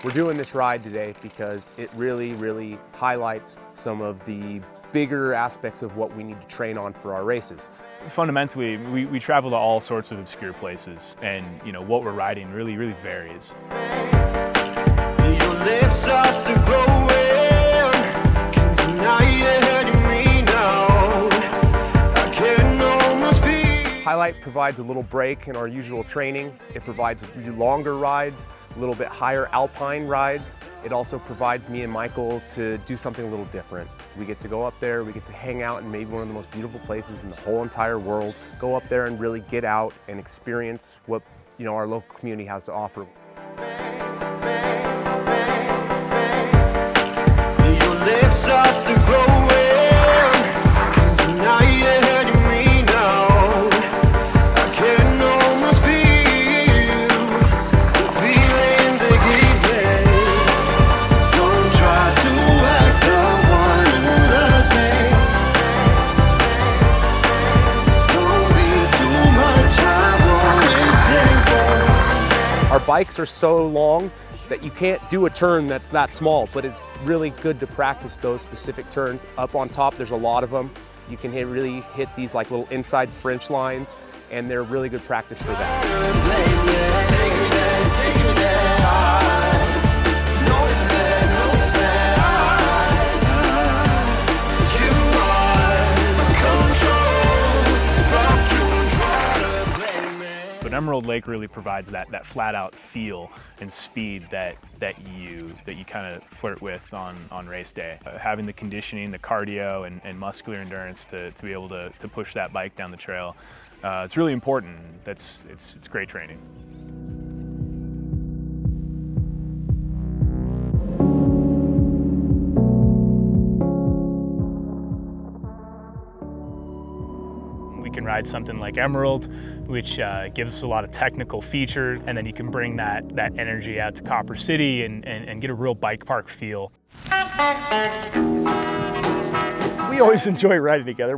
We're doing this ride today because it really highlights some of the bigger aspects of what we need to train on for our races. Fundamentally, we travel to all sorts of obscure places, and what we're riding really varies. Your lips are still glowing. Can tonight you're hurting me now. I can almost feel. Highlight provides a little break in our usual training. It provides longer rides, a little bit higher alpine rides. It also provides me and Michael to do something a little different. We get to go up there, we get to hang out in maybe one of the most beautiful places in the whole entire world. Go up there and really get out and experience what our local community has to offer. Your lips are still glowing. Tonight you're hurting me now. I can almost feel the feeling that gives me. Don't try to act the one who loves me. Don't be too much, I won't say. Our bikes are so long that you can't do a turn that's that small, but it's really good to practice those specific turns. Up on top, there's a lot of them. You can really hit these like little inside French lines, and they're really good practice for that. But Emerald Lake really provides that flat out feel and speed that you kind of flirt with on race day. Having the conditioning, the cardio, and muscular endurance to be able to push that bike down the trail, it's really important. It's great training. We can ride something like Emerald, which gives us a lot of technical features, and then you can bring that energy out to Copper City and get a real bike park feel. We always enjoy riding together.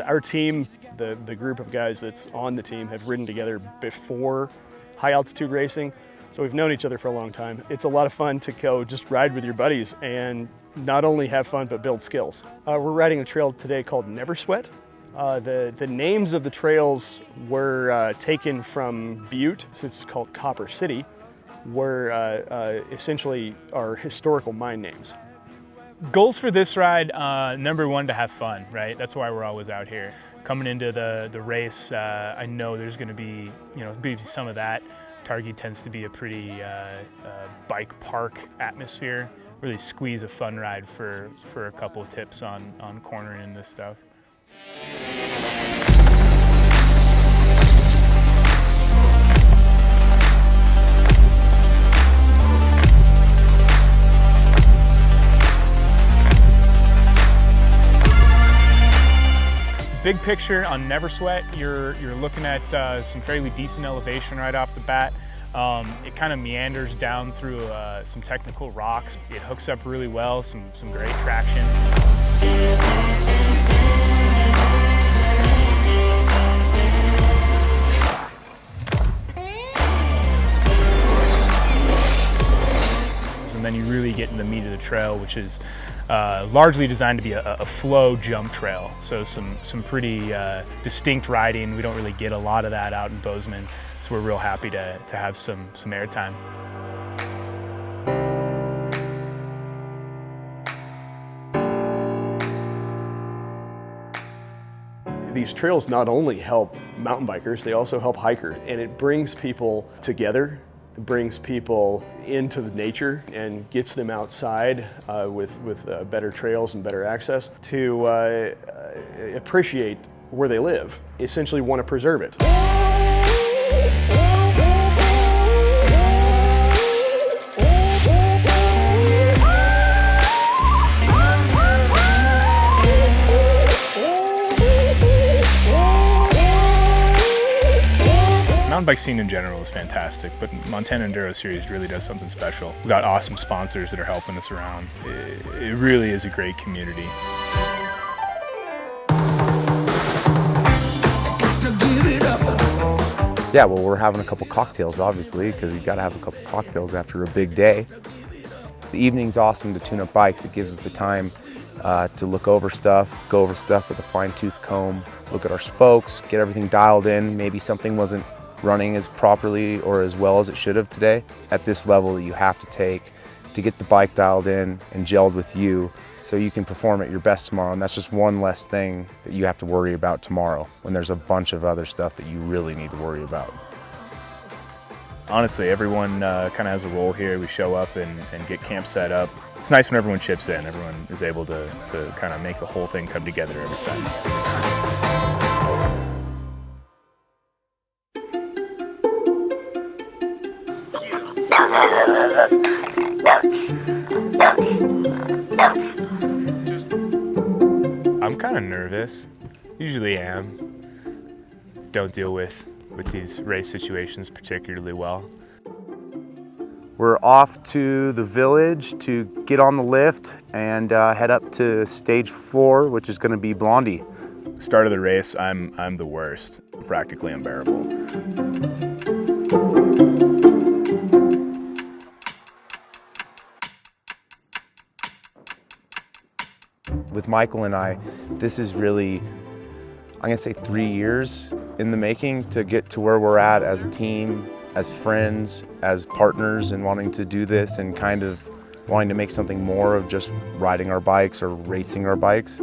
Our team, the group of guys that's on the team, have ridden together before high altitude racing, so we've known each other for a long time. It's a lot of fun to go just ride with your buddies and not only have fun but build skills. We're riding a trail today called Never Sweat. The names of the trails were taken from Butte, so it's called Copper City, where essentially are historical mine names. Goals for this ride, number one, to have fun, right? That's why we're always out here. Coming into the race, I know there's going to be, some of that. Targhee tends to be a pretty bike park atmosphere. Really squeeze a fun ride for a couple of tips on cornering this stuff. Big picture on Never Sweat, you're looking at some fairly decent elevation right off the bat. It kind of meanders down through some technical rocks. It hooks up really well, some great traction. And then you really get in the meat of the trail, which is largely designed to be a flow jump trail. So some pretty distinct riding. We don't really get a lot of that out in Bozeman, so we're real happy to have some airtime. These trails not only help mountain bikers, they also help hikers, and it brings people together. It brings people into the nature and gets them outside with better trails and better access to appreciate where they live, essentially want to preserve it. Mountain bike scene in general is fantastic, but Montana Enduro Series really does something special. We've got awesome sponsors that are helping us around. It really is a great community. Yeah, well, we're having a couple cocktails, obviously, because you got to have a couple cocktails after a big day. The evening's awesome to tune up bikes. It gives us the time to look over stuff, go over stuff with a fine-tooth comb, look at our spokes, get everything dialed in. Maybe something wasn't running as properly or as well as it should have today. At this level that you have to take to get the bike dialed in and gelled with you so you can perform at your best tomorrow. And that's just one less thing that you have to worry about tomorrow when there's a bunch of other stuff that you really need to worry about. Honestly, everyone kind of has a role here. We show up and get camp set up. It's nice when everyone chips in. Everyone is able to kind of make the whole thing come together every time. I'm kind of nervous. Usually am. Don't deal with these race situations particularly well. We're off to the village to get on the lift and head up to stage 4, which is going to be Blondie. Start of the race, I'm the worst. Practically unbearable. With Michael and I, this is really, I'm gonna say 3 years in the making to get to where we're at as a team, as friends, as partners, and wanting to do this and kind of wanting to make something more of just riding our bikes or racing our bikes.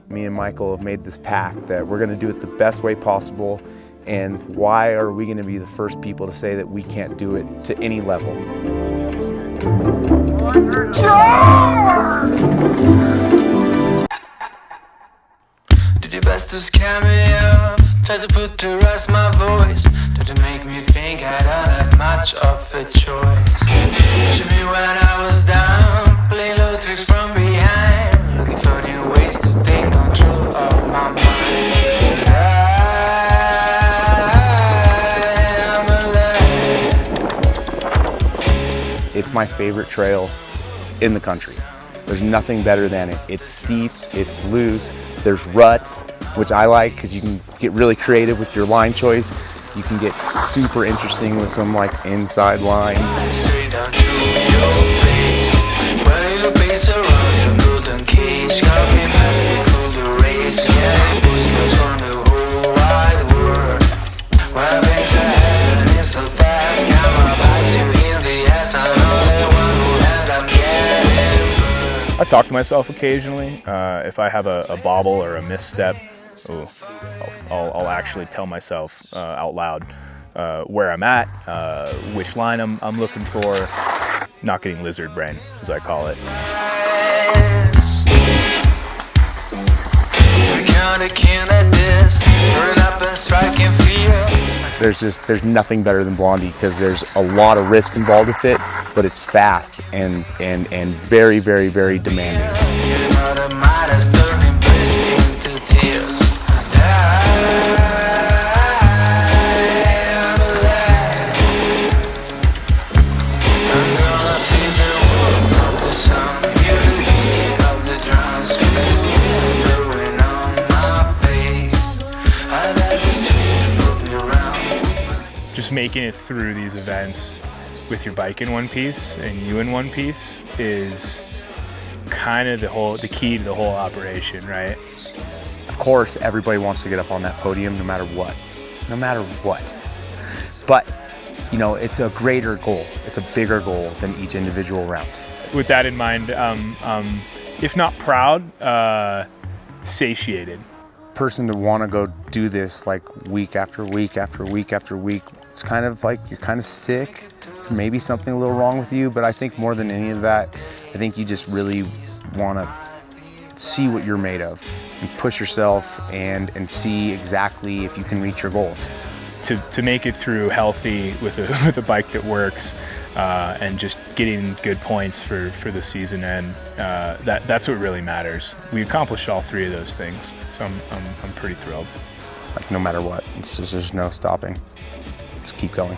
Me and Michael have made this pact that we're gonna do it the best way possible, and why are we gonna be the first people to say that we can't do it to any level? Did your best to scare me off, tried to put to rest my voice, tried to make me think I don't have much of a choice. Shoot me when I was down, play low tricks from behind, looking for new ways to take control of my mind. But I am alive. It's my favorite trail in the country. There's nothing better than it. It's steep, it's loose, there's ruts, which I like because you can get really creative with your line choice. You can get super interesting with some like inside lines. Straight down to your base, where you base around your golden cage. Got me magical to rage, yeah. Posters from the whole wide world, where things are happening so fast. Come on, bite you in the ass. I know they want to end up getting burned. I talk to myself occasionally. If I have a bobble or a misstep, I'll actually tell myself out loud where I'm at, which line I'm looking for. Not getting lizard brain, as I call it. There's nothing better than Blondie because there's a lot of risk involved with it, but it's fast and very, very, very demanding. Just making it through these events with your bike in one piece and you in one piece is kind of the key to the whole operation, right? Of course, everybody wants to get up on that podium no matter what. No matter what. But, you know, it's a greater goal. It's a bigger goal than each individual round. With that in mind, if not proud, satiated. Person to want to go do this like week after week after week after week, it's kind of like you're kind of sick, maybe something a little wrong with you, but I think more than any of that, I think you just really want to see what you're made of and push yourself and see exactly if you can reach your goals. To make it through healthy with a bike that works and just getting good points for the season end, that's what really matters. We accomplished all three of those things, so I'm pretty thrilled. Like no matter what, it's just, there's no stopping. Just keep going.